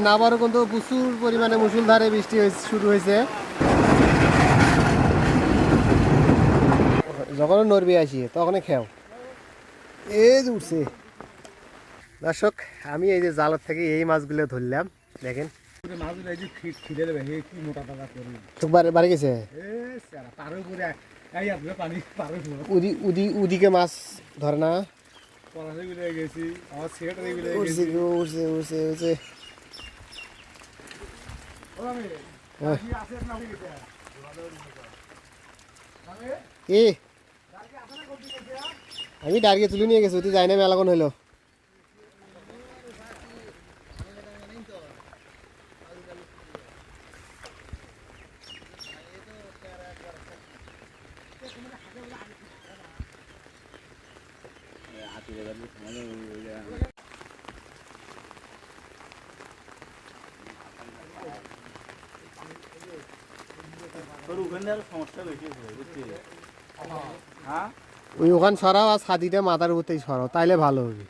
নাবারও কিন্তু প্রচুর পরিমাণে মুষলধারে বৃষ্টি শুরু হয়েছে। যখন নড়বি আসি তখনই খেও এই যে উঠছে। দর্শক আমি এই যে জালত থেকে এই মাছগুলো ধরলাম, দেখেন বাড়ি গেছে উদিকে মাছ ধরে না আমি ডাইরেক্ট তুলে নিয়ে গেছি, যাই না মেলাখন হইলো। ওই ওখান সরাও আর ছাদিটা মাথার উপরতেই সরাও, তাইলে ভালো হবে।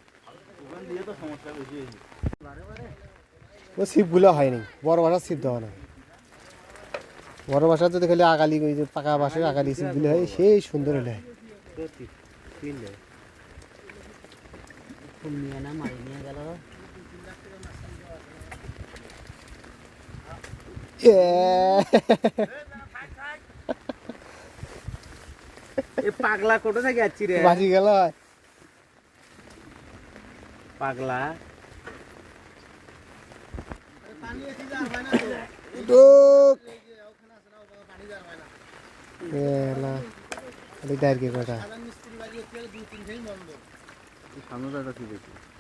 ও ছিপগুলো হয়নি, বড় বাসার ছিপ দেওয়া না। বড় বাসার যদি খালি আগালি ওই যে পাকা বাসের আগালি ছিপগুলো হয় সেই সুন্দর হলে পাগলা কোটো থেকে যাচ্ছি রে, বাজি গেল পাগলা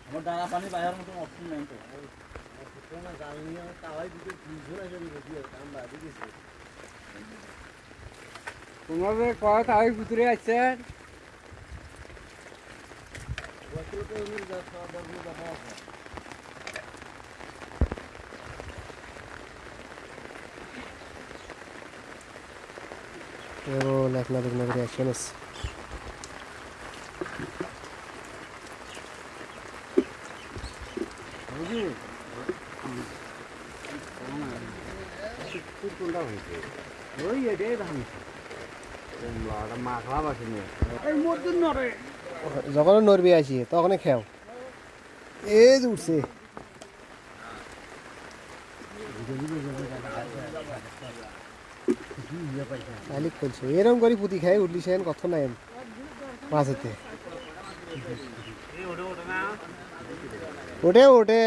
আমার দানা পানি বাইরের মতো অপশন নাই তো। তোমাদের কথা আমি ভিতরে আসছেন আপনাদের রিয়াকশন আছে। যখন নড়বি আসি তখনই খেও এই যে উঠছে। এরকম করে পুঁতি খাই উঠলি সেন কত নাই মাছ হতে ওটে ওটে,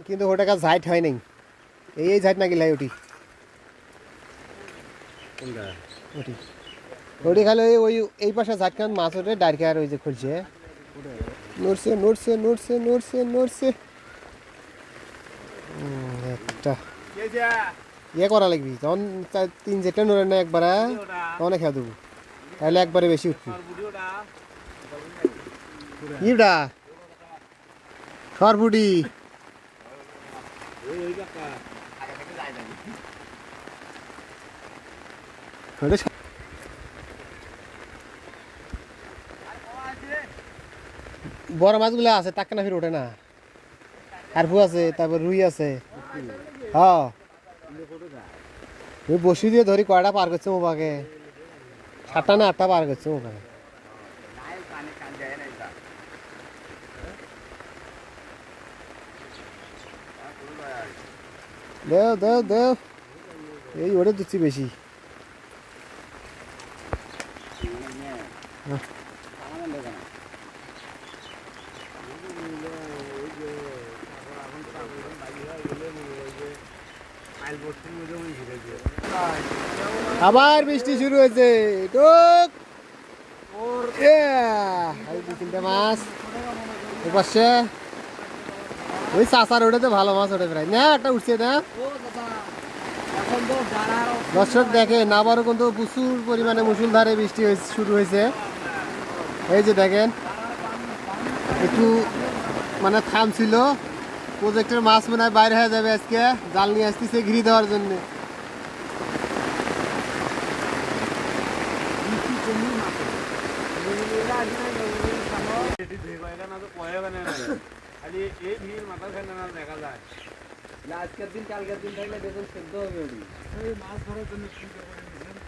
কিন্তু ওটা কাজ ঝাইট হয় নাই, এই ঝাইট না গেলাই ওটি ওটি ওটি খালি ওই এই পাশে ঝাটখান মাছ ওঠে ডাইরেক্ট আর ওই যে খুলছে নড়ছে নড়ছে নড়ছে নড়ছে নড়ছে। একটা ইয়ে করা লাগবি যখন 3-4টা নড়ে না একবার তখন খেয়ে দেবো, তাহলে একবারে বেশি উঠবি। ইটা সরপুটি বড় মাছগুলো আছে তাকে না ফির ওঠে না, কার্পু আছে, তারপর রুই আছে। হ্যাঁ বসি দিয়ে ধরি কয়টা পার করছে মোবাকে, 7টা না 8টা পার করছে মোবাকে। দেও দেও দেও এই ওটা দিচ্ছি বেশি। আবার বৃষ্টি শুরু হয়েছে, তিনটা মাছ পাশে ওই চাষার ওটাতে ভালো মাছ ওঠে প্রায় না, একটা উঠছে না। দর্শক দেখেন আবারও কিন্তু প্রচুর পরিমাণে মুষলধারে বৃষ্টি শুরু হয়েছে। এই যে দেখেন একটু মানে থামছিল, প্রজেক্টের মাছ মনে হয় বাইরে হয়ে যাবে আজকে, জাল নিয়ে আসতেছে ঘিরে দেওয়ার জন্য। খালি এই ভিড় মাথা ফেলে না দেখা যায় না আজকের দিন কালকের দিন থাকলে দেখুন সেদ্ধ হবে ওটি এই মাছ ধরার জন্য পূজা করে নিয়েছেন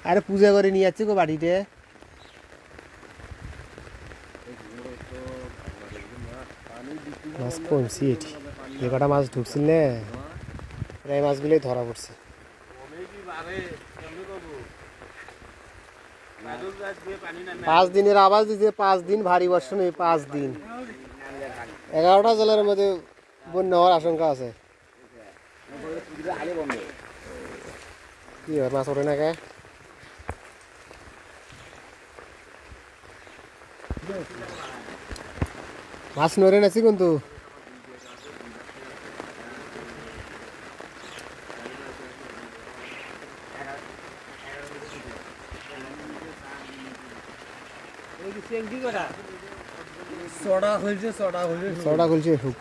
আরে পূজা করে নিয়ে যাচ্ছে গো বাড়িতে মাছ কমছি এটি যে কটা মাছ ঢুকছিল না প্রায় মাছগুলোই ধরা পড়ছে অনেকই বাড়ে কেমনে করবো বাদল গাছ দিয়ে পানি নামে 5 দিনের আওয়াজ দিছে 5 দিন ভারী বর্ষণ এই 5 দিন 11টা জেলার মধ্যে বন্যা হওয়ার আশঙ্কা আছে কি হয় মাছ ওঠে না কে মাছ নড়ে নাছি কিন্তু সড়া হয়েছে ছটা খুলছে হুক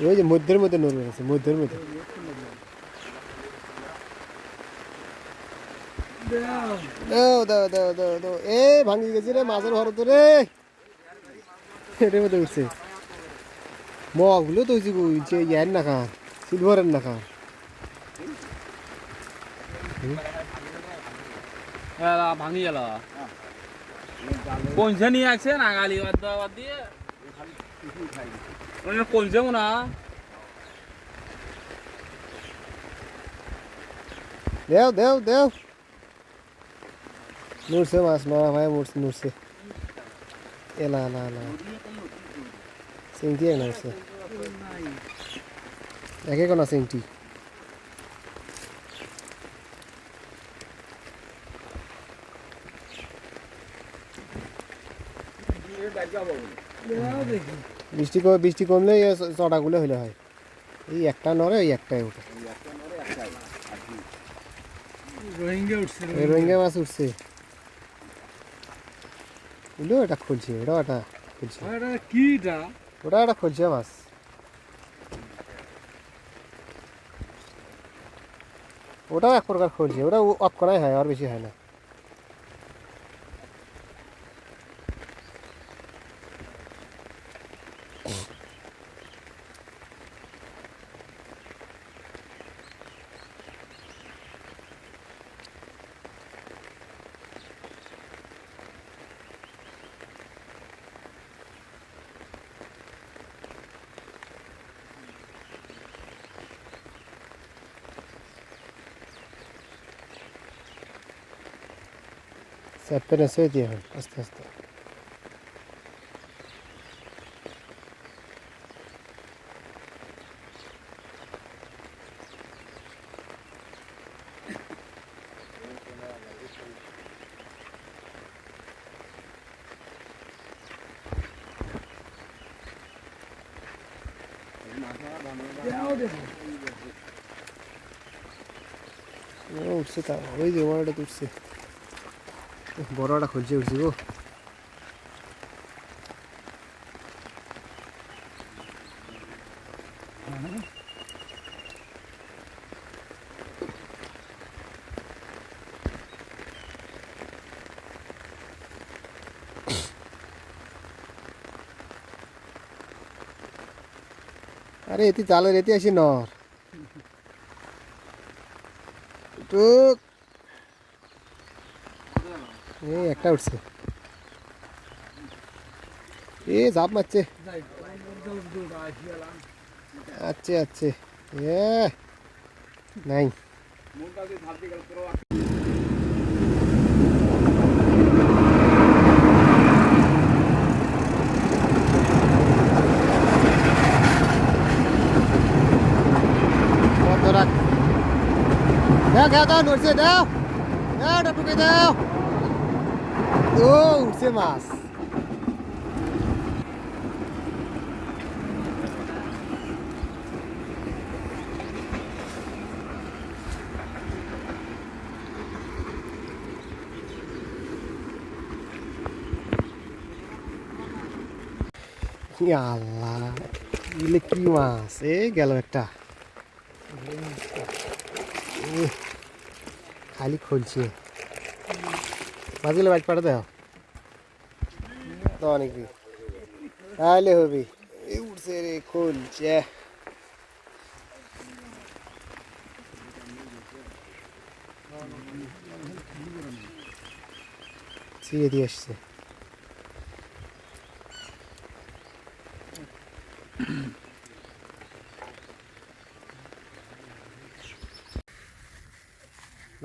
ওই যে মধ্যের মধ্যে নড়ে আছে মধ্যের মধ্যে দাও দাও দাও দাও দাও এ ভাঙি গেছে রে মাছের ঘর তো রে এটার মধ্যে উঠছে মগগুলো তো যে ইয়ার না খা সিলভারের না খা ভাঙি গেল কোনছে নিয়ে আসছে নাগালি বাদ দিয়ে কোনছে না দেও দেও দেও নড়ছে মাছ নড়া ভাই নড়ছে এলা এলা এলা সিংটি এক নড়ছে একে কোনা সিংটি বৃষ্টি কমলে চড়াগুলো হইলে হয় এই একটা নড়ে এই একটাই উঠে রোহিঙ্গা মাছ উঠছে বুঝলো এটা খুলছে ওটাও একটা খুলছে ওটা একটা খুলছে মাছ ওটাও এক প্রকার খুলছে ওটা অফ করাই হয় আর বেশি হয় না apenas hoy día hasta উঠছে তা ওই যে বড়টা উঠছে বড়টা খুলছে উঠছে গো আরে এটি জালের এটি আসি নর টুক এই একটা উঠছে এ ঝাপ মারছে আচ্ছা আচ্ছা এ নাই দাও দাও নড়ছে দাও দাও টুকে দাও ও উঠছে মাছ আল্লাহ কি মাছ এই গেল একটা খালি খুলছে মাছগুলো বাইট পাঠাতে দাও তো অনেক তাহলে হবে এই উঠছে রে খুলছে ছিঁড়ে দিয়ে আসছে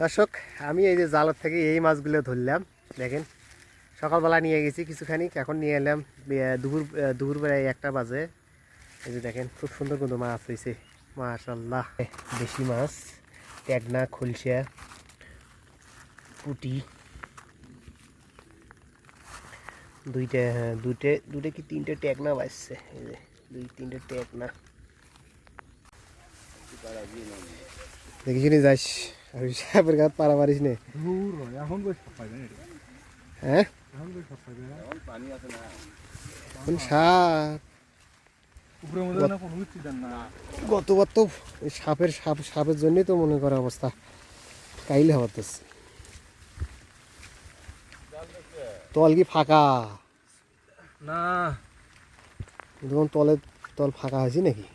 দর্শক আমি এই যে জালের থেকে এই মাছগুলো ধরলাম দেখেন সকালবেলা নিয়ে গেছি কিছুখানি এখন নিয়ে এলাম দুপুরবেলায় 1টা বাজে এই যে দেখেন খুব সুন্দর কিন্তু মাছ হয়েছে মাশাআল্লাহ দেশি মাছ ট্যাগনা খুলসা পুঁটি দুইটা হ্যাঁ দুইটা কি 3টে ট্যাগনা বাজছে এই যে 2-3টে ট্যাগনা দেখি শুনি যাস আমি সাপের গাছ পাড়া মারিস নে এখন কই সব পাইবে না হ্যাঁ এখন কই সব পাইবে না এখন পানি আছে না কোন সাপ উপরে মধ্যে না কোনো উচ্চ দেন না গতবার তো এই সাপের জন্যই তো মনে করে অবস্থা কাইলে হবাতেছে তল কি ফাঁকা না দেখুন তল ফাঁকা আছে নাকি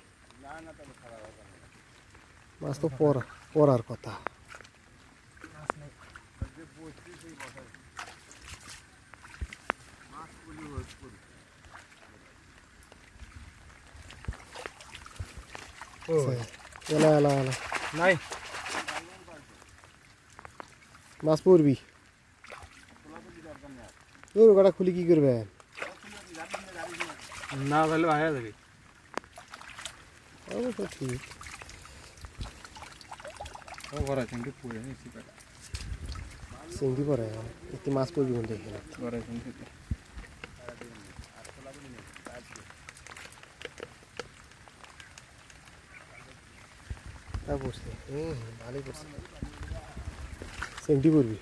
মাছ তো পড়ার কথা এলা এলা এলা নাই মাছ পড়বি তোর ওটা খুলি কি করবে না তাহলে আয়া যাবে অবশ্য ঠিক ও ঘরে থেকে পুরে নিছি কাটা সিঙ্গি পরে একটি মাছ পড়বি কিন্তু এখানে ঘরে থেকে তা পড়ছে ভালোই পড়ছে সিঙ্গি পড়বি